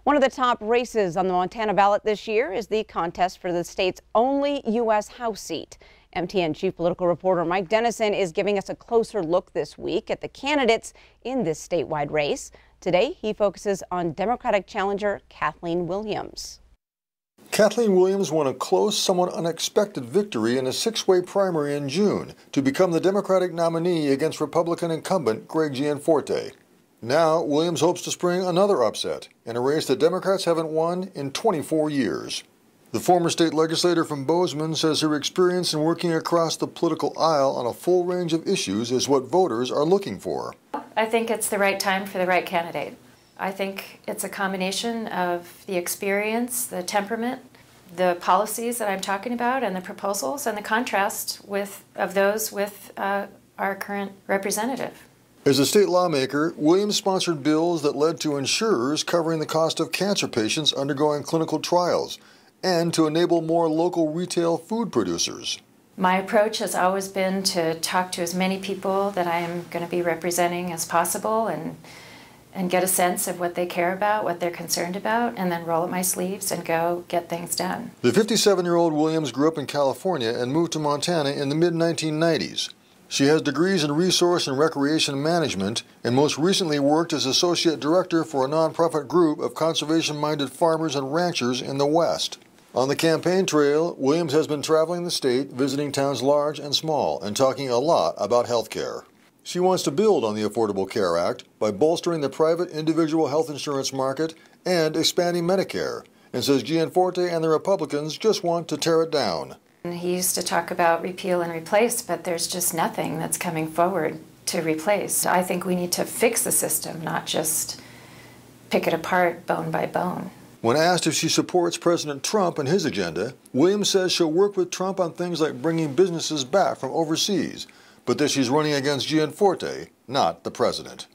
One of the top races on the Montana ballot this year is the contest for the state's only U.S. House seat. MTN chief political reporter Mike Dennison is giving us a closer look this week at the candidates in this statewide race. Today, he focuses on Democratic challenger Kathleen Williams. Kathleen Williams won a close, somewhat unexpected victory in a six-way primary in June to become the Democratic nominee against Republican incumbent Greg Gianforte. Now, Williams hopes to spring another upset in a race that Democrats haven't won in 24 years. The former state legislator from Bozeman says her experience in working across the political aisle on a full range of issues is what voters are looking for. I think it's the right time for the right candidate. I think it's a combination of the experience, the temperament, the policies that I'm talking about, and the proposals, and the contrast of those with our current representative. As a state lawmaker, Williams sponsored bills that led to insurers covering the cost of cancer patients undergoing clinical trials and to enable more local retail food producers. My approach has always been to talk to as many people that I am going to be representing as possible and get a sense of what they care about, what they're concerned about, and then roll up my sleeves and go get things done. The 57-year-old Williams grew up in California and moved to Montana in the mid-1990s. She has degrees in resource and recreation management and most recently worked as associate director for a nonprofit group of conservation-minded farmers and ranchers in the West. On the campaign trail, Williams has been traveling the state, visiting towns large and small, and talking a lot about health care. She wants to build on the Affordable Care Act by bolstering the private individual health insurance market and expanding Medicare, and says Gianforte and the Republicans just want to tear it down. He used to talk about repeal and replace, but there's just nothing that's coming forward to replace. I think we need to fix the system, not just pick it apart bone by bone. When asked if she supports President Trump and his agenda, Williams says she'll work with Trump on things like bringing businesses back from overseas, but that she's running against Gianforte, not the president.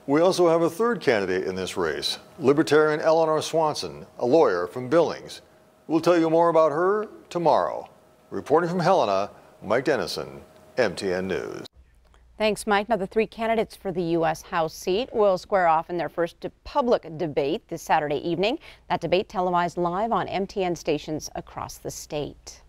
We also have a third candidate in this race, Libertarian Eleanor Swanson, a lawyer from Billings. We'll tell you more about her tomorrow. Reporting from Helena, Mike Dennison, MTN News. Thanks, Mike. Now, the three candidates for the U.S. House seat will square off in their first public debate this Saturday evening. That debate televised live on MTN stations across the state.